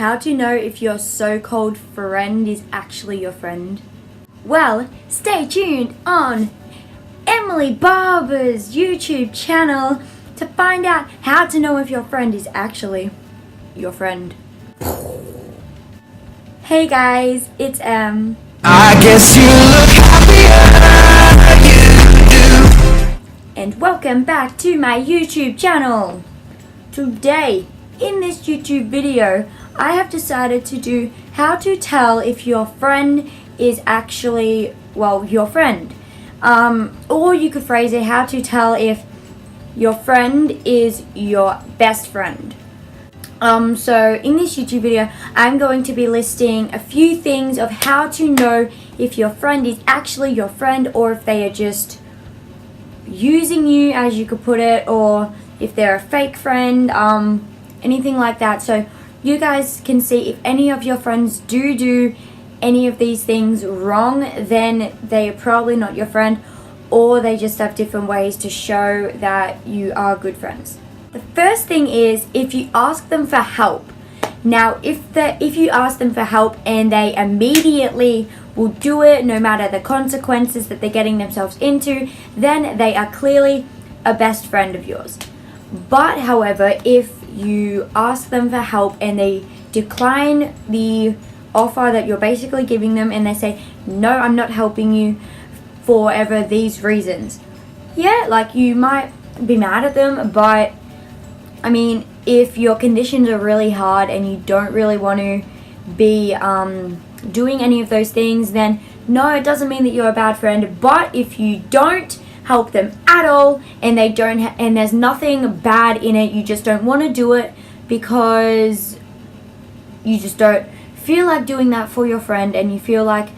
How to know if your so-called friend is actually your friend? Well, stay tuned on Emily Barber's YouTube channel to find out how to know if your friend is actually your friend. Hey guys, it's I guess you look happier, you do. And welcome back to my YouTube channel. Today, in this YouTube video, I have decided to do how to tell if your friend is actually, well, your friend. Or you could phrase it, how to tell if your friend is your best friend. So in this YouTube video, I'm going to be listing a few things of how to know if your friend is actually your friend or if they are just using you, as you could put it, or if they're a fake friend, anything like that. So you guys can see if any of your friends do any of these things wrong, then they are probably not your friend, or they just have different ways to show that you are good friends. The first thing is if you ask them for help. Now, if you ask them for help and they immediately will do it, no matter the consequences that they're getting themselves into, then they are clearly a best friend of yours. But however, if you ask them for help and they decline the offer that you're basically giving them, and they say, no, I'm not helping you for ever these reasons, yeah, like, you might be mad at them, but I mean, if your conditions are really hard and you don't really want to be doing any of those things, then no, it doesn't mean that you're a bad friend. But if you don't help them at all and they don't and there's nothing bad in it, you just don't want to do it because you just don't feel like doing that for your friend, and you feel like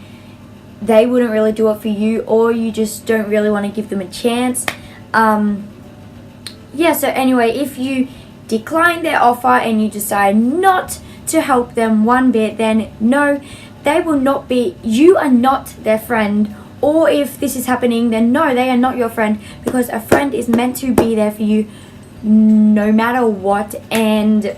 they wouldn't really do it for you, or you just don't really want to give them a chance. Yeah, so anyway, if you decline their offer and you decide not to help them one bit, then no, they will not be, you are not their friend. Or if this is happening, then no, they are not your friend, because a friend is meant to be there for you no matter what. And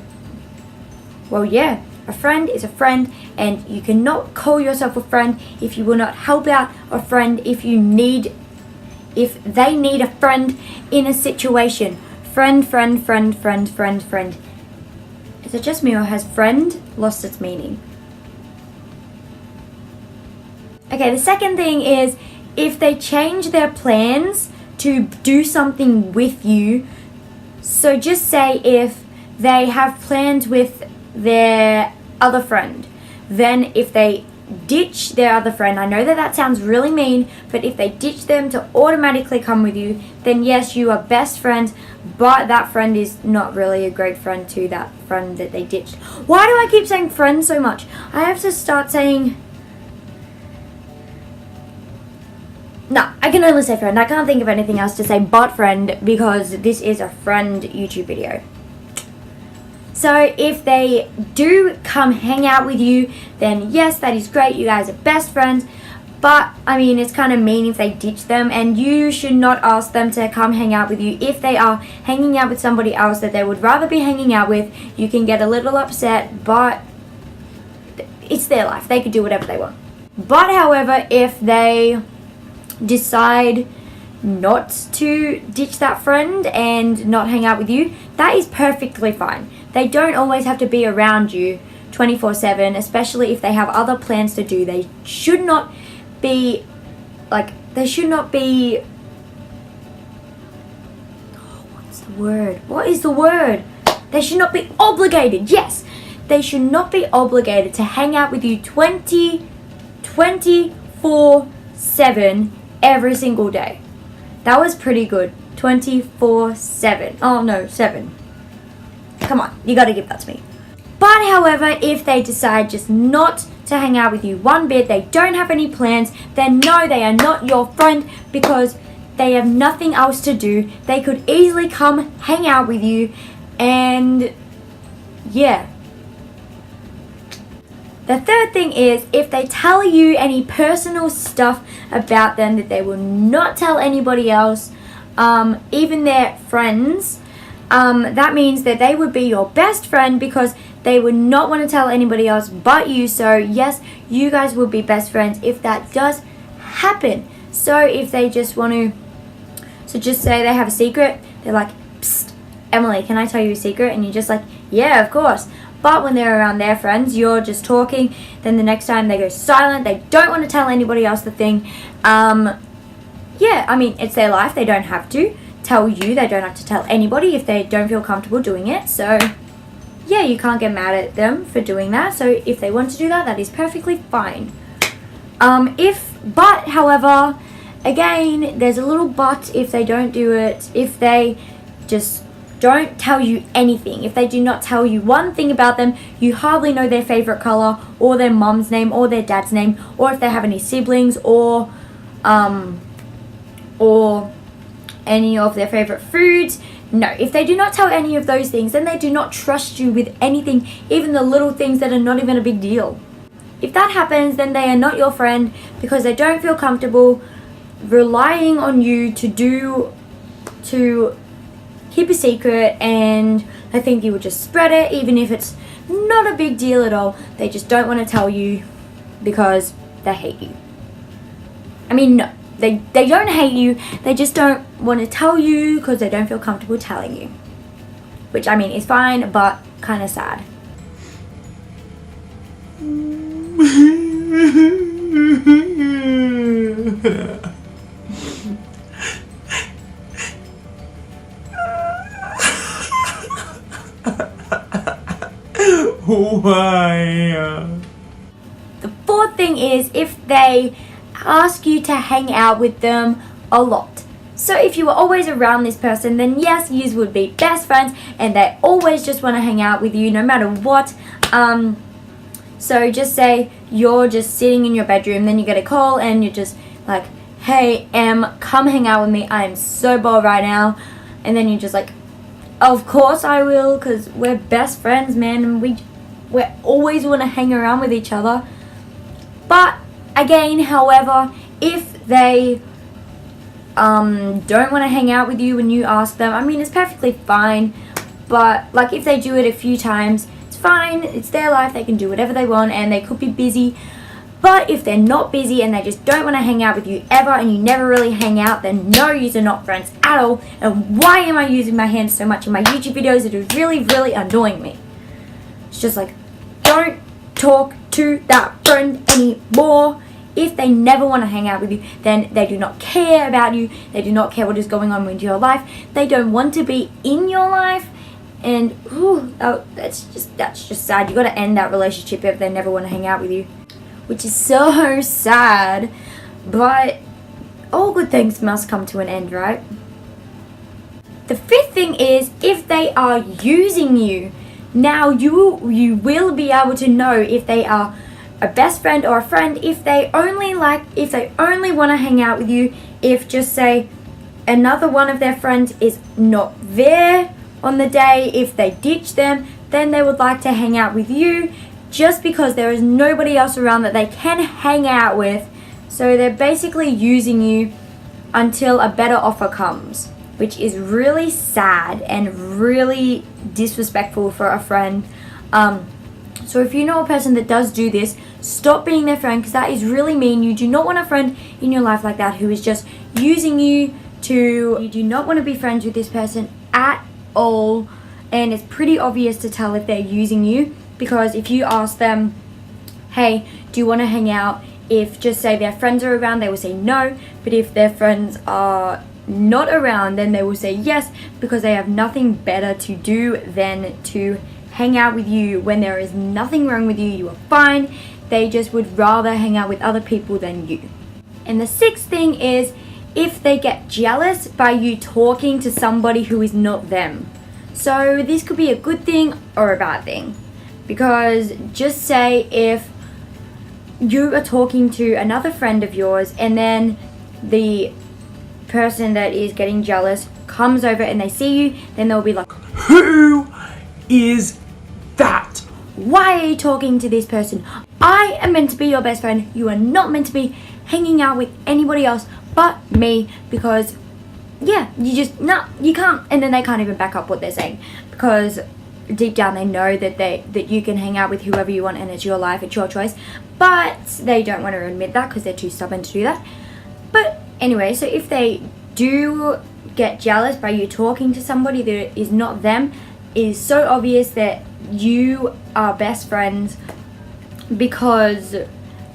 well, yeah, a friend is a friend, and you cannot call yourself a friend if you will not help out a friend if they need a friend in a situation. Friend. Is it just me, or has friend lost its meaning? Okay, the second thing is if they change their plans to do something with you. So just say if they have plans with their other friend, then if they ditch their other friend, I know that sounds really mean, but if they ditch them to automatically come with you, then yes, you are best friends, but that friend is not really a great friend to that friend that they ditched. Why do I keep saying friend so much? I have to start saying... No, I can only say friend. I can't think of anything else to say but friend, because this is a friend YouTube video. So if they do come hang out with you, then yes, that is great. You guys are best friends. But, I mean, it's kind of mean if they ditch them, and you should not ask them to come hang out with you. If they are hanging out with somebody else that they would rather be hanging out with, you can get a little upset, but it's their life. They could do whatever they want. But, however, if they decide not to ditch that friend and not hang out with you, that is perfectly fine. They don't always have to be around you 24/7, especially if they have other plans to do. They should not be, what's the word? What is the word? They should not be obligated. Yes, they should not be obligated to hang out with you 24/7 every single day. That was pretty good. 24/7. Oh no, 7. Come on, you gotta give that to me. But however, if they decide just not to hang out with you one bit, they don't have any plans, then no, they are not your friend, because they have nothing else to do. They could easily come hang out with you, and yeah. The third thing is if they tell you any personal stuff about them that they will not tell anybody else, even their friends, that means that they would be your best friend, because they would not want to tell anybody else but you. So yes, you guys will be best friends if that does happen. So if they just want to, so just say they have a secret, they're like, psst, Emily, can I tell you a secret? And you're just like, yeah, of course. But when they're around their friends, you're just talking. Then the next time they go silent, they don't want to tell anybody else the thing. Yeah, I mean, it's their life. They don't have to tell you. They don't have to tell anybody if they don't feel comfortable doing it. So yeah, you can't get mad at them for doing that. So if they want to do that, that is perfectly fine. But however, again, there's a little but if they don't do it. If they just don't tell you anything, if they do not tell you one thing about them, you hardly know their favorite color or their mom's name or their dad's name, or if they have any siblings, or any of their favorite foods. No, if they do not tell any of those things, then they do not trust you with anything, even the little things that are not even a big deal. If that happens, then they are not your friend because they don't feel comfortable relying on you to keep a secret, and I think you would just spread it even if it's not a big deal at all. They just don't want to tell you because they hate you. I mean, no, they don't hate you, they just don't want to tell you because they don't feel comfortable telling you. Which, I mean, is fine, but kind of sad. Why? The fourth thing is if they ask you to hang out with them a lot. So if you were always around this person, then yes, you would be best friends and they always just want to hang out with you no matter what. So just say you're just sitting in your bedroom, then you get a call and you're just like, hey Em, come hang out with me, I'm so bored right now. And then you're just like, of course I will, because we're best friends, man, and we always want to hang around with each other. But again, however, if they don't want to hang out with you when you ask them, I mean, it's perfectly fine. But like if they do it a few times, it's fine, it's their life, they can do whatever they want, and they could be busy. But if they're not busy and they just don't want to hang out with you ever, and you never really hang out, then no, you're not friends at all. And why am I using my hands so much in my YouTube videos? It is really, really annoying me. It's just like, don't talk to that friend anymore. If they never want to hang out with you, then they do not care about you. They do not care what is going on with your life. They don't want to be in your life. And that's just sad. You got to end that relationship if they never want to hang out with you, which is so sad. But all good things must come to an end, right? The fifth thing is if they are using you. Now you will be able to know if they are a best friend or a friend if they only want to hang out with you. If just say another one of their friends is not there on the day, if they ditch them, then they would like to hang out with you just because there is nobody else around that they can hang out with. So they're basically using you until a better offer comes, which is really sad and really disrespectful for a friend. So if you know a person that does do this, stop being their friend, because that is really mean. You do not want a friend in your life like that who is just using you to... You do not want to be friends with this person at all, and it's pretty obvious to tell if they're using you, because if you ask them, hey, do you want to hang out? If just say their friends are around, they will say no, but if their friends are not around, then they will say yes, because they have nothing better to do than to hang out with you when there is nothing wrong with you. You are fine. They just would rather hang out with other people than you. And the sixth thing is if they get jealous by you talking to somebody who is not them. So this could be a good thing or a bad thing, because just say if you are talking to another friend of yours and then the person that is getting jealous comes over and they see you, then they'll be like, Who is that? why are you talking to this person? I am meant to be your best friend. You are not meant to be hanging out with anybody else but me, because yeah, you can't. And then they can't even back up what they're saying, because deep down they know that you can hang out with whoever you want and it's your life, it's your choice, but they don't want to admit that because they're too stubborn to do that. But anyway, so if they do get jealous by you talking to somebody that is not them, it is so obvious that you are best friends because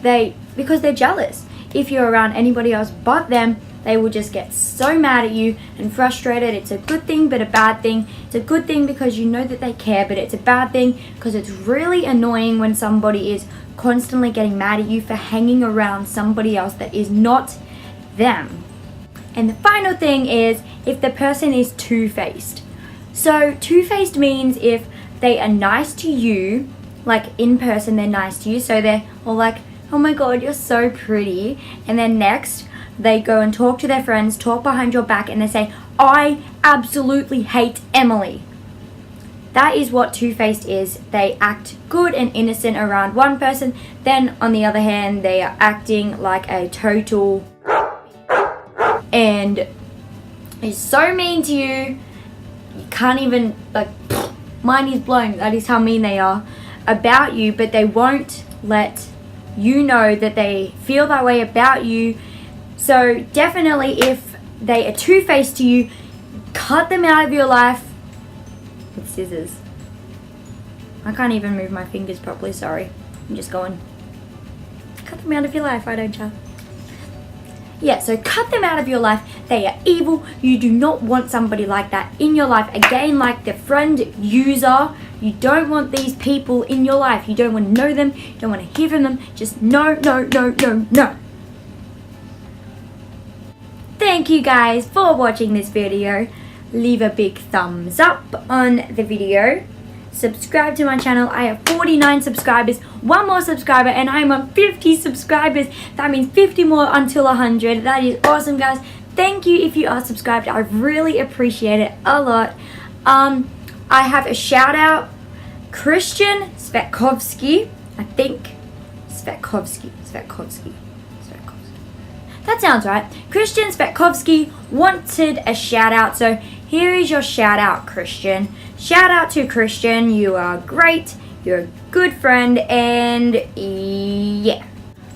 they're jealous. If you're around anybody else but them, they will just get so mad at you and frustrated. It's a good thing, but a bad thing. It's a good thing because you know that they care, but it's a bad thing because it's really annoying when somebody is constantly getting mad at you for hanging around somebody else that is not them. And the final thing is if the person is two-faced. So two-faced means if they are nice to you, like in person they're nice to you, so they're all like, oh my god, you're so pretty, and then next they go and talk to their friends, talk behind your back, and they say, I absolutely hate Emily. That is what two-faced is. They act good and innocent around one person, then on the other hand they are acting like a total and is so mean to you, you can't even, like, mind is blown. That is how mean they are about you, but they won't let you know that they feel that way about you. So definitely if they are two-faced to you, cut them out of your life with scissors. I can't even move my fingers properly, sorry. I'm just going. Cut them out of your life, why don't you? Yeah, so cut them out of your life. They are evil. You do not want somebody like that in your life. Again, like the friend user, you don't want these people in your life. You don't want to know them. You don't want to hear from them. Just no, no, no, no, no. Thank you guys for watching this video. Leave a big thumbs up on the video. Subscribe to my channel. I have 49 subscribers, one more subscriber, and I'm on 50 subscribers. That means 50 more until 100. That is awesome, guys. Thank you if you are subscribed. I really appreciate it a lot. I have a shout out, Christian Svetkovsky, I think. Svetkovsky. That sounds right. Christian Svetkovsky wanted a shout out, so here is your shout out, Christian. Shout out to Christian. You are great. You're a good friend, and yeah.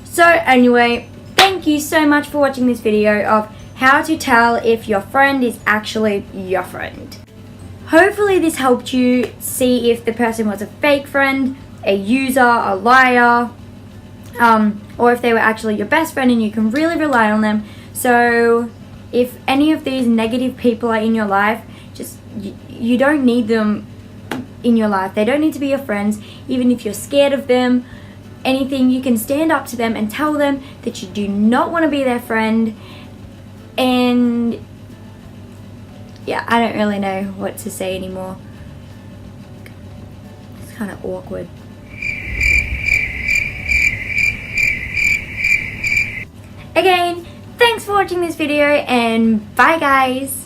So anyway, thank you so much for watching this video of how to tell if your friend is actually your friend. Hopefully this helped you see if the person was a fake friend, a user, a liar, or if they were actually your best friend and you can really rely on them. So if any of these negative people are in your life, just you don't need them in your life. They don't need to be your friends. Even if you're scared of them, anything, you can stand up to them and tell them that you do not want to be their friend. And yeah, I don't really know what to say anymore. It's kind of awkward. Again, thanks for watching this video, and bye guys!